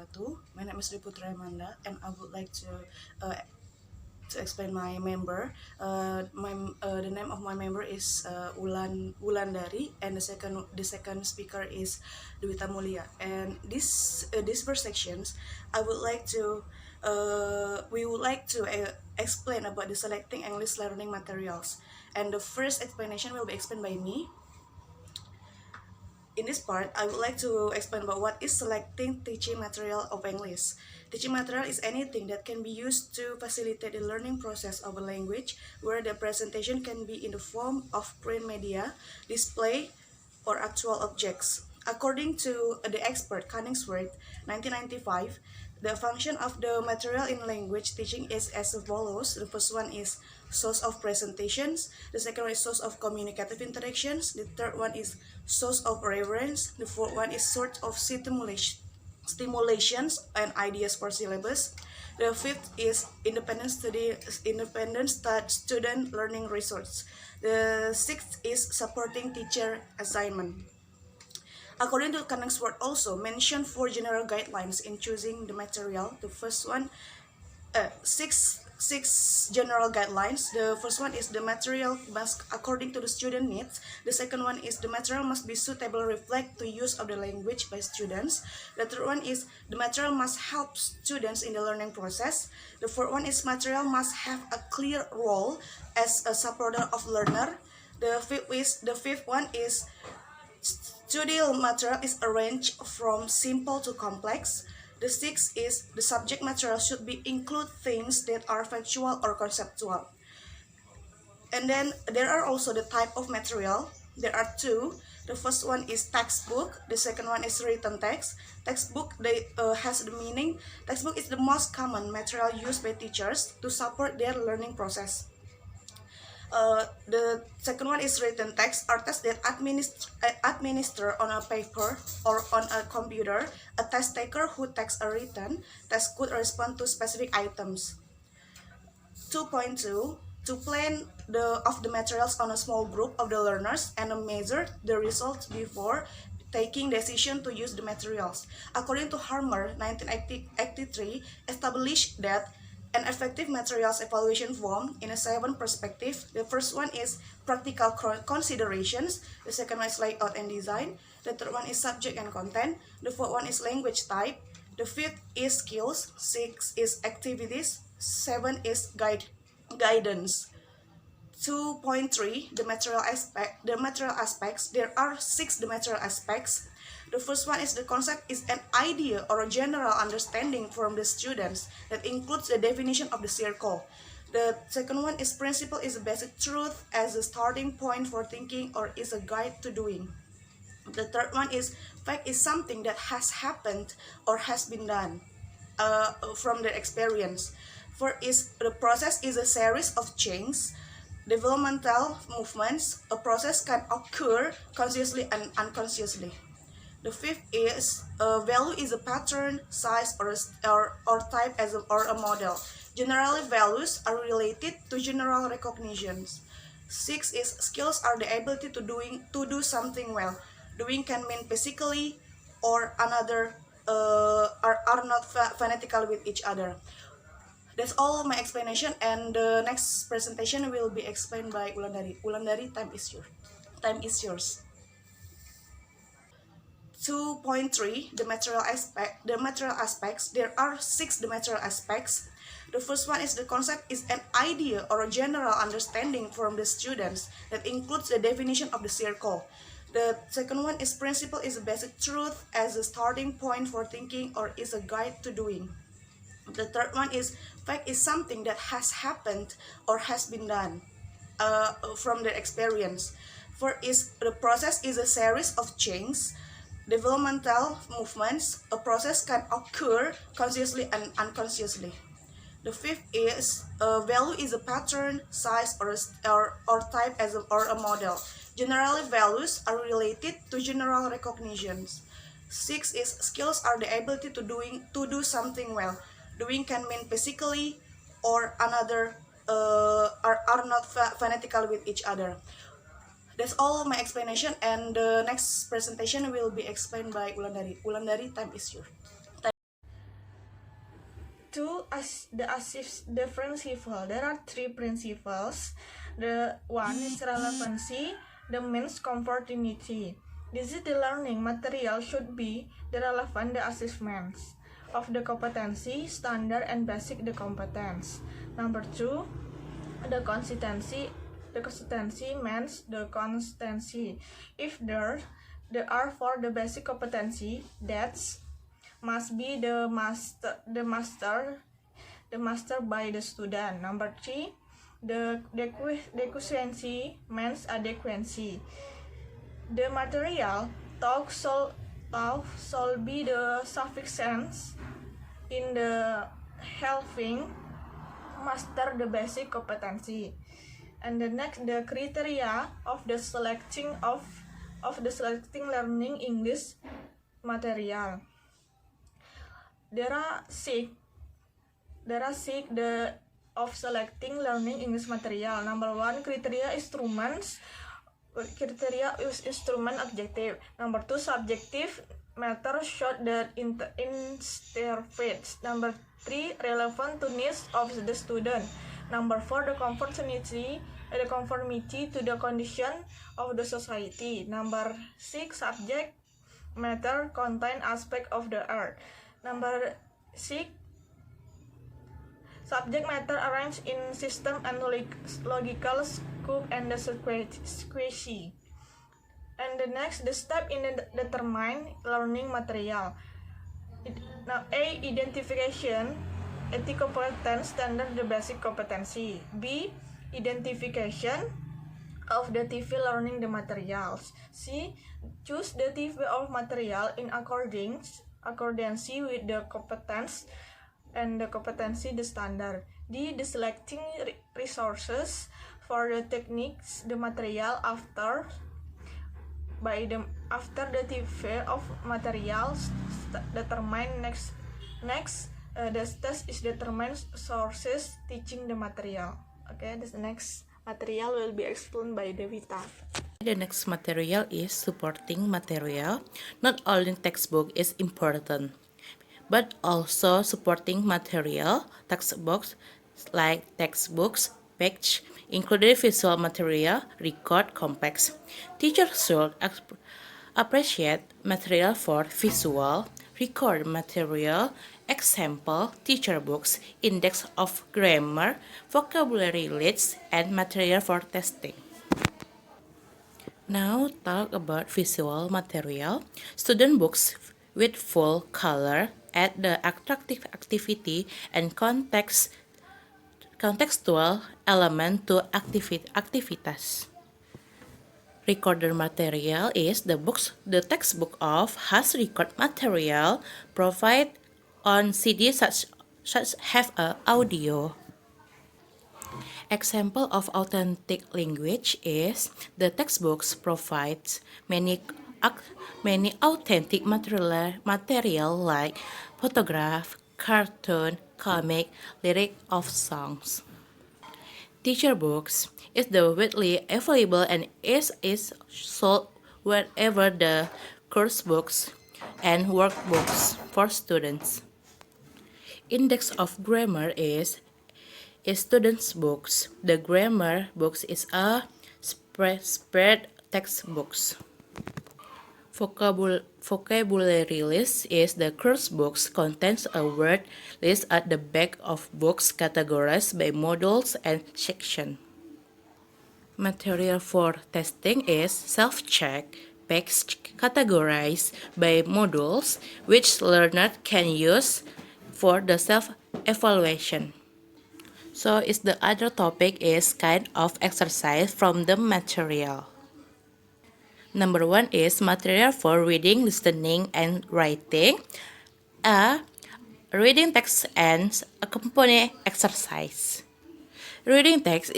wabarakatuh. My name is Riputra Amanda, and I would like to explain my member. The name of my member is Wulandari, and the second speaker is Dewita Mulia. And this first sections, we would like to explain about the selecting English learning materials. And the first explanation will be explained by me. In this part, I would like to explain about what is selecting teaching material of English. Teaching material is anything that can be used to facilitate the learning process of a language, where the presentation can be in the form of print media, display, or actual objects. According to the expert Coningsworth, 1995, the function of the material in language teaching is as follows. The first one is source of presentations. The second one is source of communicative interactions. The third one is source of reference. The fourth one is source of stimulations and ideas for syllabus. The fifth is independent student learning resource. The sixth is supporting teacher assignment. According to Coningsworth, also mentioned four general guidelines in choosing the material. The first one, six general guidelines. The first one is the material must according to the student needs. The second one is the material must be suitable reflect the use of the language by students. The third one is the material must help students in the learning process. The fourth one is material must have a clear role as a supporter of learner. The fifth one is studial material is arranged from simple to complex. The sixth is the subject material should be include things that are factual or conceptual. And then there are also the type of material. There are two. The first one is textbook. The second one is written text. Textbook has the meaning. Textbook is the most common material used by teachers to support their learning process. The second one is written text, are tests that administer on a paper or on a computer. A test taker who takes a written test could respond to specific items. 2.2 to plan the materials on a small group of the learners and measure the results before taking decision to use the materials. According to Harmer, 1983, established that an effective materials evaluation form in a 7 perspective. The first one is practical considerations. The second one is layout and design. The third one is subject and content. The fourth one is language type. The fifth is skills. 6 is activities. 7 is guidance. 2.3 the material aspects. There are 6 the material aspects. The first one is the concept is an idea or a general understanding from the students that includes the definition of the circle. The second one is principle is a basic truth as a starting point for thinking or is a guide to doing. The third one is fact is something that has happened or has been done from the experience. Four is the process is a series of changes, developmental movements. A process can occur consciously and unconsciously. The fifth is value is a pattern, size, or type or a model. Generally, values are related to general recognitions. 6 is skills are the ability to do something well. Doing can mean physically or another are not phonetically with each other. That's all my explanation, and the next presentation will be explained by Wulandari. Wulandari, time is yours. Time is yours. 2.3 the material aspects. There are 6 the material aspects. The first one is the concept is an idea or a general understanding from the students that includes the definition of the circle. The second one is principle is a basic truth as a starting point for thinking or is a guide to doing. The third one is fact is something that has happened or has been done from the experience. Four is the process is a series of changes, developmental movements. A process can occur consciously and unconsciously. The fifth is value is a pattern, size, or type or a model. Generally, values are related to general recognitions. 6 is skills are the ability to do something well. Doing can mean physically or another are not phonetically with each other. That's all my explanation, and the next presentation will be explained by Wulandari. Wulandari, time is yours. the principle. There are three principles. The one is relevancy, the means conformity. This is the learning material should be the relevant the assessments of the competency, standard and basic the competence. Number two, the consistency. The consistency means the constancy. If there are for the basic competency, that's must be the master by the student. Number three, the adequacy means adequacy. The material talk shall be the sufficient in the helping master the basic competency. And the next, the criteria of the selecting learning English material. There are six of selecting learning English material. Number one, criteria instruments. Criteria is instrument objective. Number two, subjective matter showed that interprets. Number three, relevant to needs of the student. Number four, the conformity to the condition of the society. Number six, subject matter contain aspect of the earth. Number six, subject matter arranged in system and logical scope and the sequence. And the next, the step in the determine learning material. Now, A, identification, ethical competence, standard the basic competency. B, identification of the TV learning the materials. C, choose the TV of material in accordance with the competence and the competency the standard. D, the selecting resources for the techniques the material after the TV of materials determine next the test is determine sources teaching the material. Okay, this next material will be explained by Devita. The next material is supporting material. Not only textbook is important, but also supporting material, textbooks like textbooks, page, including visual material, record complex. Teachers should appreciate material for visual, record material, example, teacher books, index of grammar, vocabulary lists, and material for testing. Now talk about visual material. Student books with full color add the attractive activity and contextual element to activities. Recorder material is the textbook of has record material provided on CD such have a audio. Example of authentic language is the textbooks provides many authentic material like photograph, cartoon, comic, lyric of songs. Teacher books is the widely available and is sold wherever the course books and workbooks for students. Index of grammar is students' books. The grammar books is a spread textbooks. Vocabulary list is the course books contains a word list at the back of books categorized by modules and section. Material for testing is self-check, page categorized by modules which learner can use for the self-evaluation. So is the other topic is kind of exercise from the material. Number one is material for reading, listening, and writing. A reading text and accompanying exercise. Reading text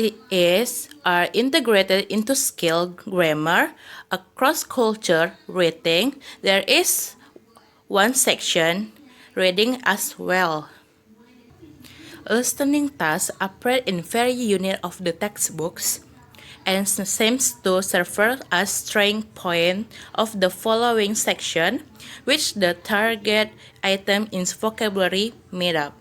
are integrated into skill grammar, across culture reading. There is one section reading as well. Listening tasks appear in very unit of the textbooks and seems to serve as starting point of the following section, which the target item in vocabulary made up.